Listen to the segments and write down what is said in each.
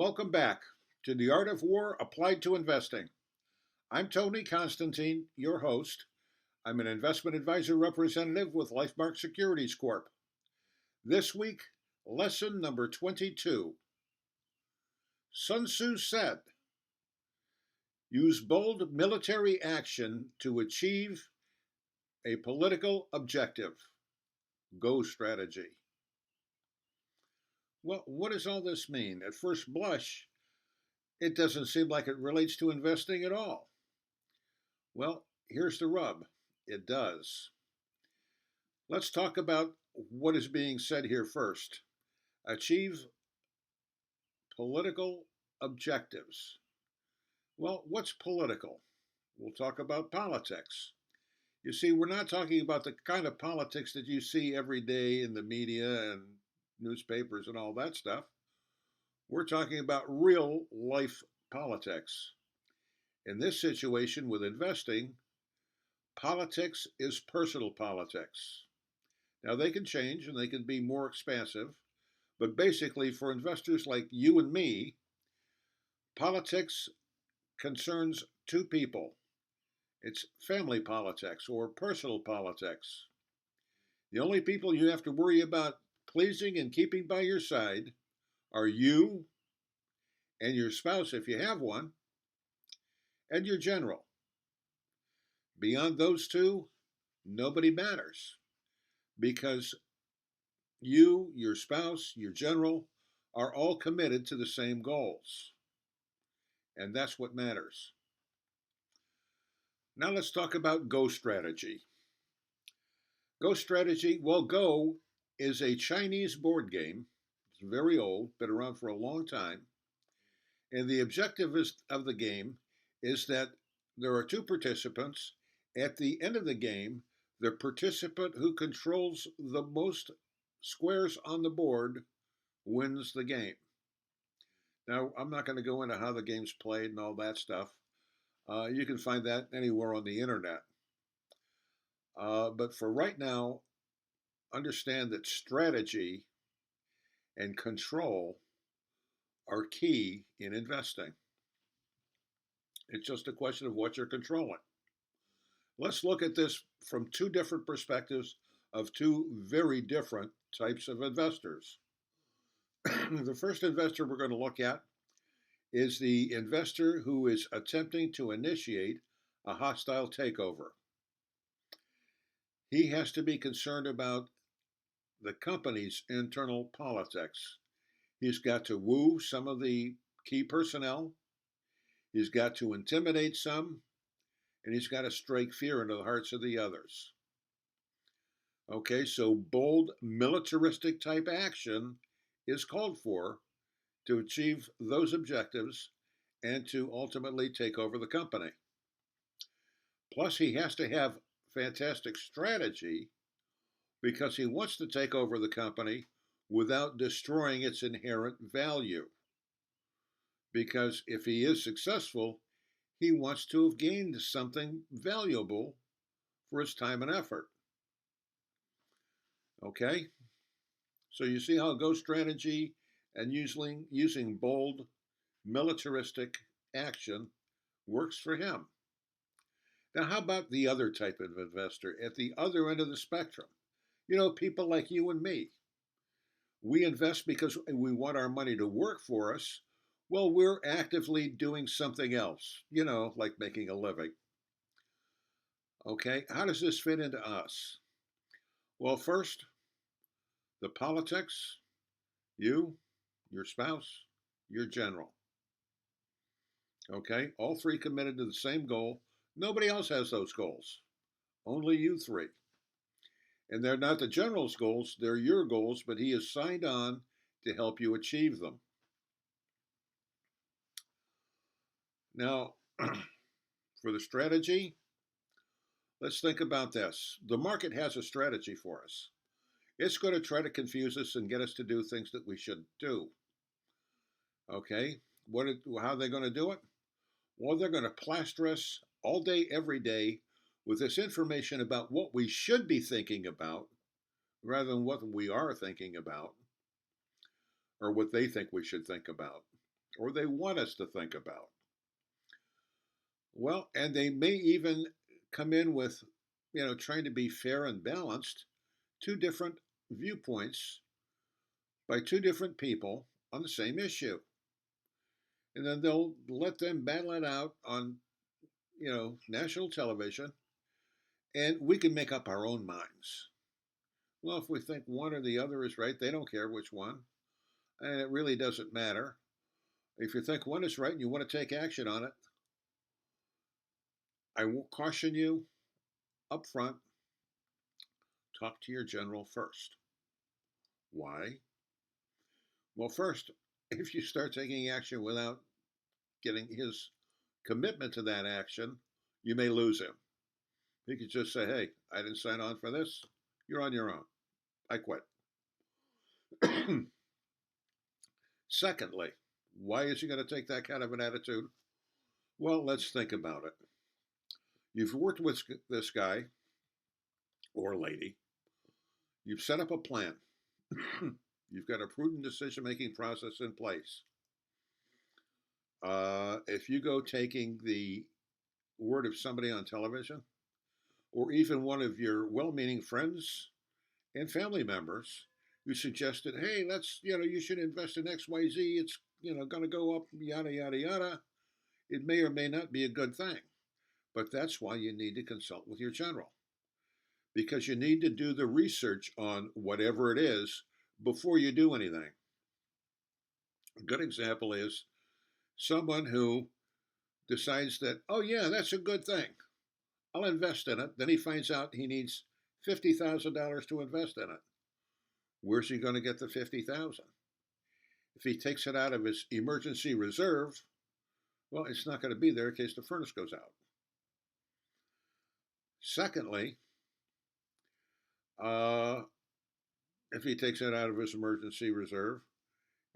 Welcome back to The Art of War Applied to Investing. I'm Tony Constantine, your host. I'm an investment advisor representative with Lifemark Securities Corp. This week, lesson number 22. Sun Tzu said, use bold military action to achieve a political objective. Go strategy. Well, what does all this mean? At first blush, it doesn't seem like it relates to investing at all. Well, here's the rub. It does. Let's talk about what is being said here first. Achieve political objectives. Well, what's political? We'll talk about politics. You see, we're not talking about the kind of politics that you see every day in the media and newspapers and all that stuff. We're talking about real life politics. In this situation with investing, politics is personal politics. Now, they can change and they can be more expansive, but basically, for investors like you and me, politics concerns two people. It's family politics or personal politics. The only people you have to worry about pleasing and keeping by your side are you and your spouse, if you have one, and your general. Beyond those two, nobody matters because you, your spouse, your general are all committed to the same goals. And that's what matters. Now let's talk about Go strategy. Go strategy, well, Go is a Chinese board game. It's very old, been around for a long time. And the objective of the game is that there are two participants. At the end of the game, the participant who controls the most squares on the board wins the game. Now, I'm not going to go into how the game's played and all that stuff. You can find that anywhere on the internet. But for right now, understand that strategy and control are key in investing. It's just a question of what you're controlling. Let's look at this from two different perspectives of two very different types of investors. The first investor we're going to look at is the investor who is attempting to initiate a hostile takeover. He has to be concerned about the company's internal politics. He's got to woo some of the key personnel. He's got to intimidate some, and he's got to strike fear into the hearts of the others. Okay, so bold militaristic type action is called for to achieve those objectives and to ultimately take over the company. Plus, he has to have fantastic strategy because he wants to take over the company without destroying its inherent value. Because if he is successful, he wants to have gained something valuable for his time and effort. Okay? So you see how Go strategy and using bold militaristic action works for him. Now, how about the other type of investor at the other end of the spectrum? You know, people like you and me. We invest because we want our money to work for us. Well, we're actively doing something else, you know, like making a living. Okay, how does this fit into us? Well, first, the politics, you, your spouse, your general. Okay, all three committed to the same goal. Nobody else has those goals. Only you three. And they're not the general's goals, they're your goals, but he is signed on to help you achieve them. Now, for the strategy, let's think about this. The market has a strategy for us. It's going to try to confuse us and get us to do things that we shouldn't do. Okay, how are they going to do it? Well, they're going to plaster us all day, every day with this information about what we should be thinking about rather than what we are thinking about or what they think we should think about. or they want us to think about. Well, and they may even come in with, trying to be fair and balanced, two different viewpoints by two different people on the same issue. And then they'll let them battle it out on, national television, and we can make up our own minds. Well, if we think one or the other is right, they don't care which one, and it really doesn't matter. If you think one is right and you want to take action on it, I will caution you up front, talk to your general first. Why? Well, first, if you start taking action without getting his commitment to that action, you may lose him. He could just say, hey, I didn't sign on for this. You're on your own. I quit. Secondly, why is he going to take that kind of an attitude? Well, let's think about it. You've worked with this guy or lady. You've set up a plan. You've got a prudent decision-making process in place. If you go taking the word of somebody on television, or even one of your well-meaning friends and family members who suggested, hey, you should invest in XYZ, it's, going to go up, yada, yada, yada, it may or may not be a good thing. But that's why you need to consult with your general, because you need to do the research on whatever it is before you do anything. A good example is someone who decides that, oh yeah, that's a good thing, I'll invest in it. Then he finds out he needs $50,000 to invest in it. Where's he going to get the $50,000? If he takes it out of his emergency reserve, well, it's not going to be there in case the furnace goes out. Secondly, if he takes it out of his emergency reserve,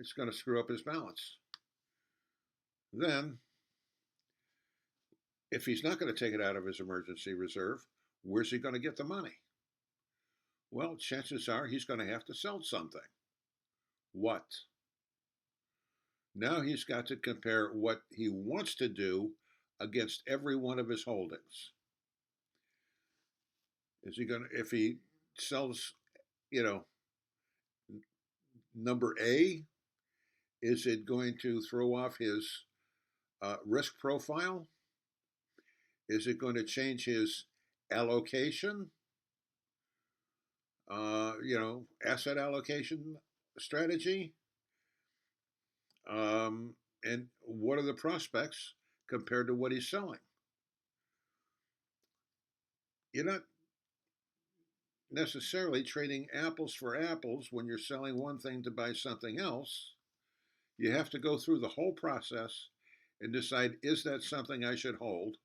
it's going to screw up his balance. Then, if he's not going to take it out of his emergency reserve, where's he going to get the money? Well, chances are he's going to have to sell something. What? Now he's got to compare what he wants to do against every one of his holdings. Is he going to, if he sells, number A, is it going to throw off his risk profile? Is it going to change his allocation? Asset allocation strategy? And what are the prospects compared to what he's selling? You're not necessarily trading apples for apples when you're selling one thing to buy something else. You have to go through the whole process and decide, is that something I should hold?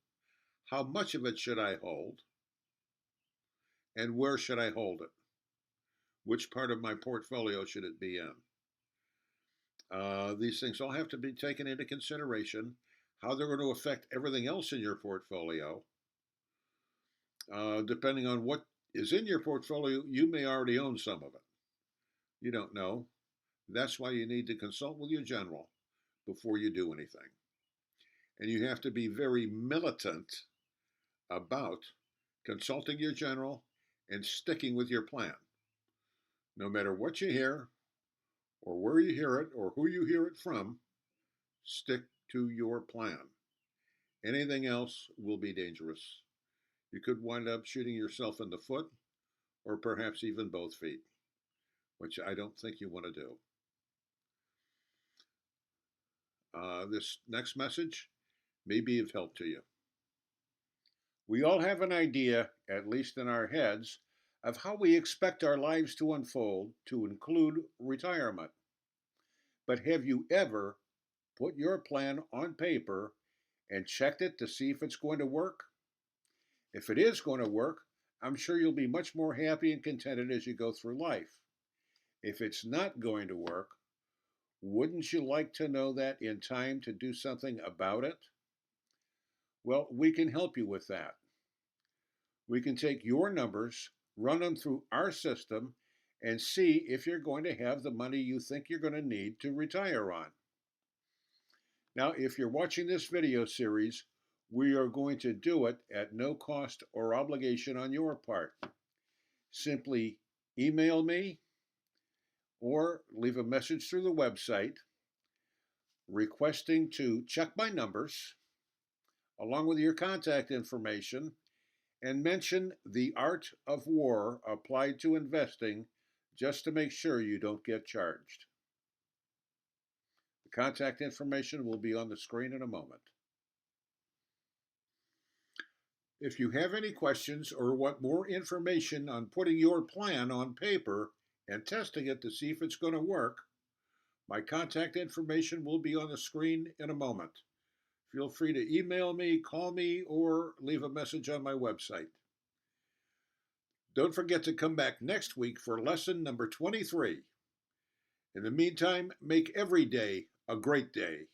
How much of it should I hold? And where should I hold it? Which part of my portfolio should it be in? These things all have to be taken into consideration, how they're going to affect everything else in your portfolio. Depending on what is in your portfolio, you may already own some of it. You don't know. That's why you need to consult with your general before you do anything. And you have to be very militant about consulting your general and sticking with your plan. No matter what you hear, or where you hear it, or who you hear it from, stick to your plan. Anything else will be dangerous. You could wind up shooting yourself in the foot, or perhaps even both feet, which I don't think you want to do. This next message may be of help to you. We all have an idea, at least in our heads, of how we expect our lives to unfold, to include retirement. But have you ever put your plan on paper and checked it to see if it's going to work? If it is going to work, I'm sure you'll be much more happy and contented as you go through life. If it's not going to work, wouldn't you like to know that in time to do something about it? Well, we can help you with that. We can take your numbers, run them through our system, and see if you're going to have the money you think you're going to need to retire on. Now, if you're watching this video series, we are going to do it at no cost or obligation on your part. Simply email me or leave a message through the website requesting to check my numbers along with your contact information and mention the art of war applied to investing just to make sure you don't get charged. The contact information will be on the screen in a moment. If you have any questions or want more information on putting your plan on paper and testing it to see if it's going to work, my contact information will be on the screen in a moment. Feel free to email me, call me, or leave a message on my website. Don't forget to come back next week for lesson number 23. In the meantime, make every day a great day.